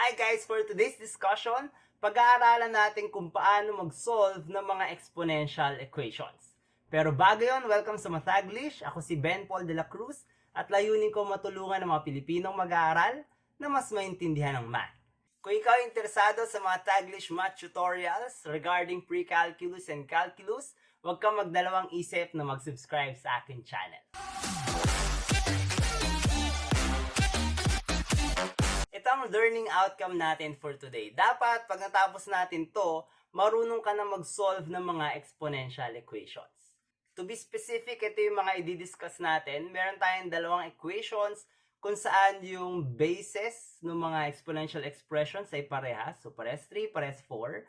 Hi guys! For today's discussion, pag-aaralan natin kung paano mag-solve ng mga exponential equations. Pero bago yon, welcome sa Taglish. Ako si Ben Paul de la Cruz at layunin ko matulungan ng mga Pilipinong mag-aaral na mas maintindihan ang math. Kung ikaw ay interesado sa mga Taglish math tutorials regarding pre-calculus and calculus, huwag kang magdalawang isip na mag-subscribe sa aking channel. Ito ang learning outcome natin for today. Dapat, pag natapos natin to, marunong ka na mag-solve ng mga exponential equations. To be specific, ito yung mga i-discuss natin. Meron tayong dalawang equations kung saan yung basis ng mga exponential expressions ay parehas. So, parehas 3, parehas 4.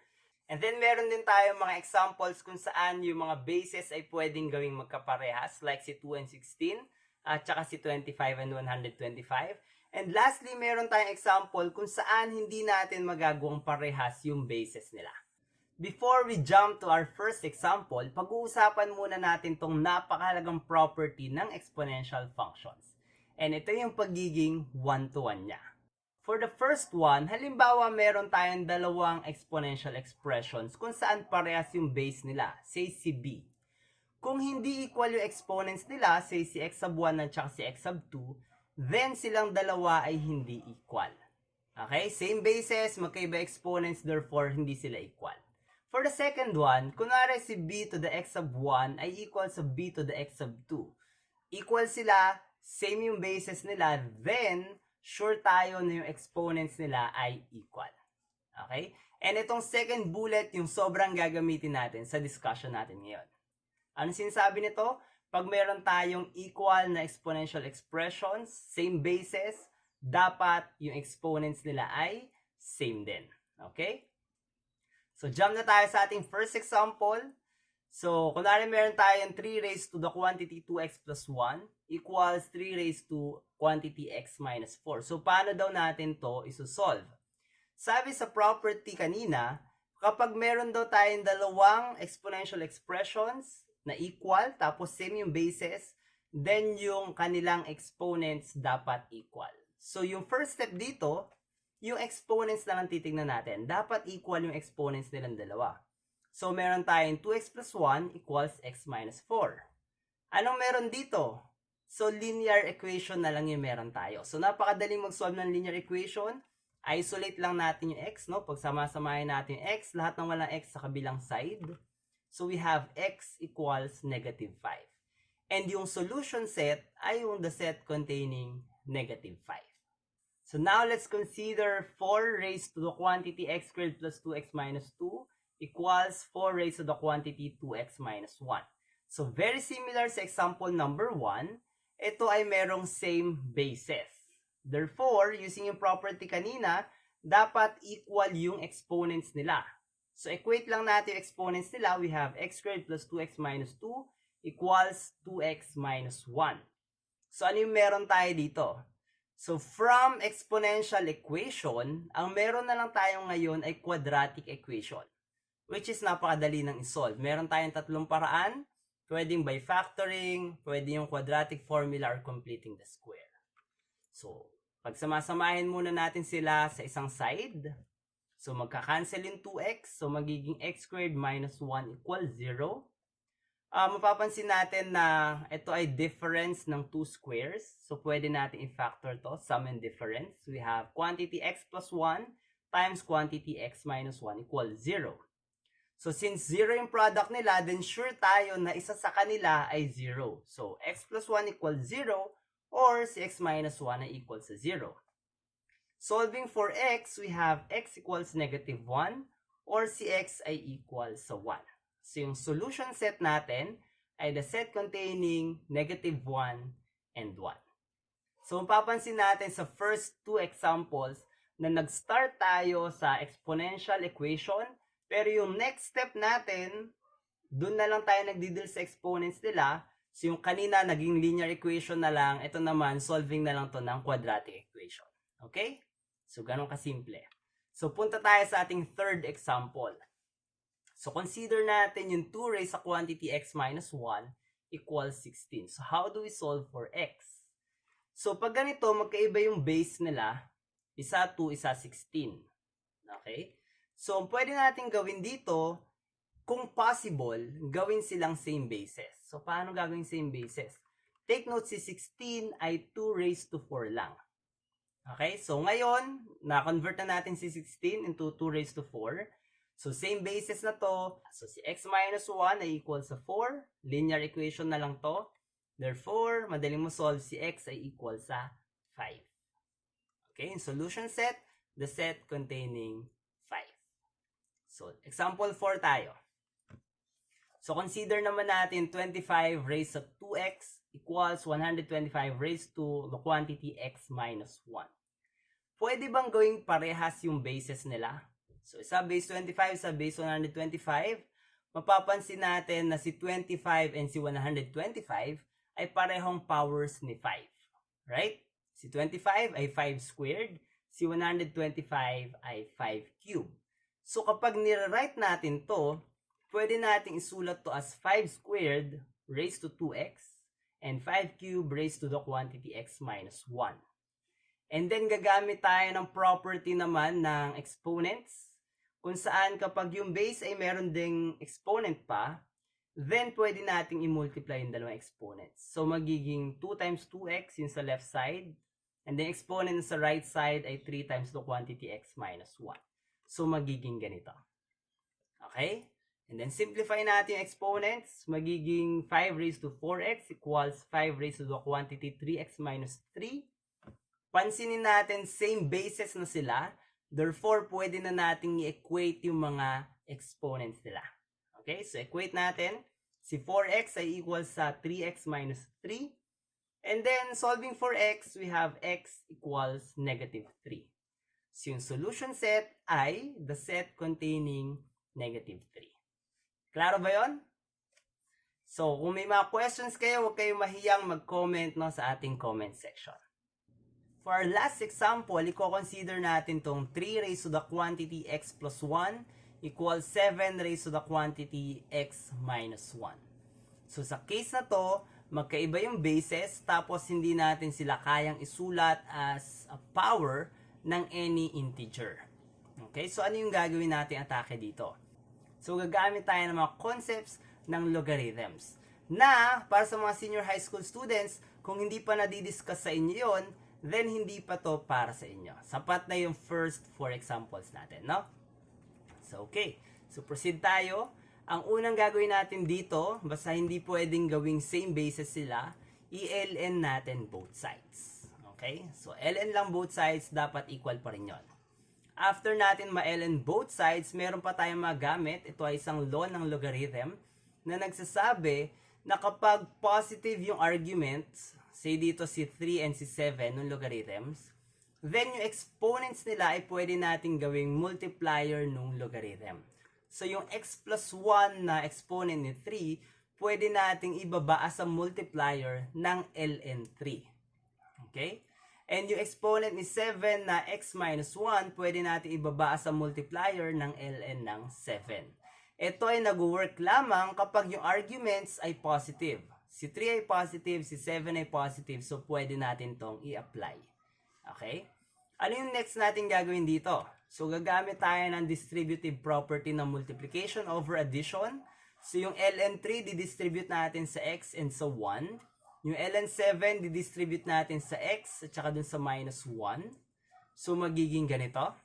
And then, meron din tayong mga examples kung saan yung mga bases ay pwedeng gawing magkaparehas, like si 2 and 16, at saka si 25 and 125. And lastly, meron tayong example kung saan hindi natin magagawang parehas yung bases nila. Before we jump to our first example, pag-uusapan muna natin tong napakahalagang property ng exponential functions. And ito yung pagiging one-to-one niya. For the first one, halimbawa meron tayong dalawang exponential expressions kung saan parehas yung base nila, say si b. Kung hindi equal yung exponents nila, say si x sub 1 at saka si x sub 2, then silang dalawa ay hindi equal. Okay? Same bases, magkaiba exponents, therefore hindi sila equal. For the second one, kunwari si b to the x sub 1 ay equal sa b to the x sub 2. Equal sila, same yung bases nila, then sure tayo na yung exponents nila ay equal. Okay? And itong second bullet, yung sobrang gagamitin natin sa discussion natin ngayon. Ano sinasabi nito? Pag meron tayong equal na exponential expressions, same basis, dapat yung exponents nila ay same din. Okay? So, jump na tayo sa ating first example. So, kunwari meron tayong 3 raised to the quantity 2x plus 1 equals 3 raised to quantity x minus 4. So, paano daw natin to isosolve? Sabi sa property kanina, kapag meron daw tayong dalawang exponential expressions na equal, tapos same yung bases, then yung kanilang exponents dapat equal. So, yung first step dito, yung exponents na lang titignan natin. Dapat equal yung exponents nilang dalawa. So, meron tayong 2x plus 1 equals x minus 4. Anong meron dito? So, linear equation na lang yung meron tayo. So, napakadaling mag-solve ng linear equation. Isolate lang natin yung x, no? Pag sama-samahin natin yung x, lahat ng walang x sa kabilang side. So, we have x equals negative 5. And yung solution set ay yung the set containing negative 5. So, now let's consider 4 raised to the quantity x squared plus 2x minus 2 equals 4 raised to the quantity 2x minus 1. So, very similar sa example number 1, ito ay merong same basis. Therefore, using yung property kanina, dapat equal yung exponents nila. So, equate lang natin yung exponents nila. We have x squared plus 2x minus 2 equals 2x minus 1. So, ano yung meron tayo dito? So, from exponential equation, ang meron na lang tayo ngayon ay quadratic equation, which is napakadali nang isolve. Meron tayong tatlong paraan. Pwedeng by factoring, pwede yung quadratic formula or completing the square. So, pagsamasamahin muna natin sila sa isang side. So, magka-cancel yung 2x. So, magiging x squared minus 1 equals 0. Mapapansin natin na ito ay difference ng 2 squares. So, pwede natin i-factor to, sum and difference. We have quantity x plus 1 times quantity x minus 1 equals 0. So, since 0 yung product nila, then sure tayo na isa sa kanila ay 0. So, x plus 1 equals 0 or si x minus 1 ay equal sa 0. Solving for x, we have x equals negative 1 or si x ay equal sa 1. So, yung solution set natin ay the set containing negative 1 and 1. So, mapapansin natin sa first two examples na nag-start tayo sa exponential equation, pero yung next step natin, dun na lang tayo nagdi-deal sa exponents nila. So, yung kanina naging linear equation na lang, ito naman, solving na lang to ng quadratic equation. Okay? So, ganun kasimple. So, punta tayo sa ating third example. So, consider natin yung 2 raised sa quantity x minus 1 equals 16. So, how do we solve for x? So, pag ganito, magkaiba yung base nila, Isa 2, isa 16. Okay? So, pwede natin gawin dito, kung possible, gawin silang same basis. So, paano gagawin same basis? Take note, si 16 ay 2 raised to 4 lang. Okay? So, ngayon, na-convert na natin si 16 into 2 raised to 4. So, same basis na to. So, si x minus 1 ay equal sa 4. Linear equation na lang to. Therefore, madaling mo solve si x ay equal sa 5. Okay? In solution set, the set containing 5. So, example 4 tayo. So, consider naman natin 25 raised to 2x equals 125 raised to the quantity x minus 1. Pwede bang gawing parehas yung bases nila? So, isa base 25, isa base 125. Mapapansin natin na si 25 and si 125 ay parehong powers ni 5. Right? Si 25 ay 5 squared. Si 125 ay 5 cubed. So, kapag nire-write natin to, pwede nating isulat to as 5 squared raised to 2x and 5 cubed raised to the quantity x minus 1. And then, gagamit tayo ng property naman ng exponents, kung saan kapag yung base ay meron ding exponent pa, then pwede nating i-multiply yung dalawang exponents. So, magiging 2 times 2x yung sa left side, and then exponent sa right side ay 3 times the quantity x minus 1. So, magiging ganito. Okay? And then, simplify natin yung exponents. Magiging 5 raised to 4x equals 5 raised to the quantity 3x minus 3. Pansinin natin, same bases na sila. Therefore, pwede na natin i-equate yung mga exponents nila. Okay? So, equate natin. Si 4x ay equals sa 3x minus 3. And then, solving for x, we have x equals negative 3. So, yung solution set ay the set containing negative 3. Klaro ba yon? So, kung may mga questions kayo, huwag kayong mahiyang mag-comment no, sa ating comment section. For our last example, i-consider natin tong 3 raised to the quantity x plus 1 equals 7 raised to the quantity x minus 1. So, sa case na to, magkaiba yung bases, tapos hindi natin sila kayang isulat as a power ng any integer. Okay? So, ano yung gagawin natin atake dito? So, gagamit tayo ng mga concepts ng logarithms. Na, para sa mga senior high school students, kung hindi pa nadidiscuss sa inyo yon, then hindi pa to para sa inyo. Sapat na yung first 4 examples natin, no? So, okay. So, proceed tayo. Ang unang gagawin natin dito, basta hindi pwedeng gawing same basis sila, i-ln natin both sides. Okay? So, ln lang both sides, dapat equal pa rin yun. After natin ma-ln both sides, meron pa tayong magamit. Ito ay isang law ng logarithm na nagsasabi na kapag positive yung arguments, say dito si 3 and si 7 ng logarithms, then yung exponents nila ay pwede natin gawing multiplier ng logarithm. So yung x plus 1 na exponent ni 3, pwede nating ibaba as a multiplier ng ln 3. Okay? And yung exponent ni 7 na x minus 1, pwede natin ibaba as a multiplier ng ln ng 7. Ito ay nag-work lamang kapag yung arguments ay positive. Si 3 ay positive, si 7 ay positive, so pwede natin tong i-apply. Okay? Ano yung next natin gagawin dito? So, gagamit tayo ng distributive property ng multiplication over addition. So, yung ln3, didistribute natin sa x and sa 1. Yung ln7, didistribute natin sa x at saka dun sa minus 1. So, magiging ganito.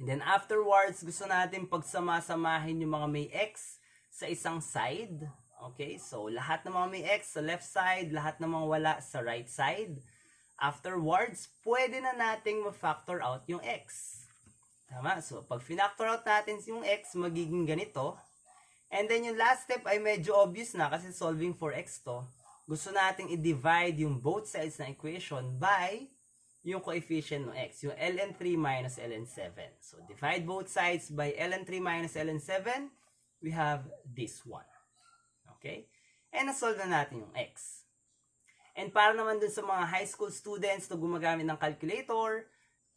And then, afterwards, gusto natin pagsama-samahin yung mga may x sa isang side. Okay, so lahat ng mga may x sa left side, lahat ng mga wala sa right side. Afterwards, pwede na nating ma-factor out yung x. Tama? So, pag finactor out natin yung x, magiging ganito. And then, yung last step ay medyo obvious na kasi solving for x to. Gusto nating i-divide yung both sides ng equation by yung coefficient ng x, yung ln3 minus ln7. So, divide both sides by ln3 minus ln7, we have this one. Okay? And na-solve na natin yung x. And para naman dun sa mga high school students na gumagamit ng calculator,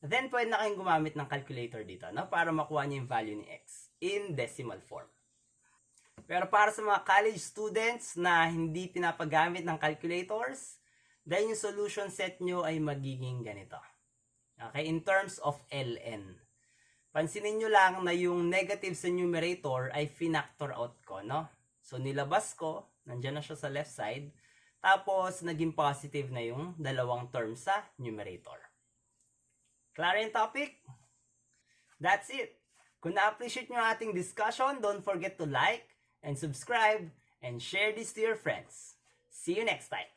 then pwede na kayong gumamit ng calculator dito, no? Para makuha niyo yung value ni x in decimal form. Pero para sa mga college students na hindi pinapagamit ng calculators, then yung solution set nyo ay magiging ganito. Okay, in terms of ln. Pansinin nyo lang na yung negative sa numerator ay finactor out ko, no? So, nilabas ko, nandyan na siya sa left side, tapos naging positive na yung dalawang term sa numerator. Clear yung topic? That's it. Kung na-appreciate nyo ating discussion, don't forget to like and subscribe and share this to your friends. See you next time.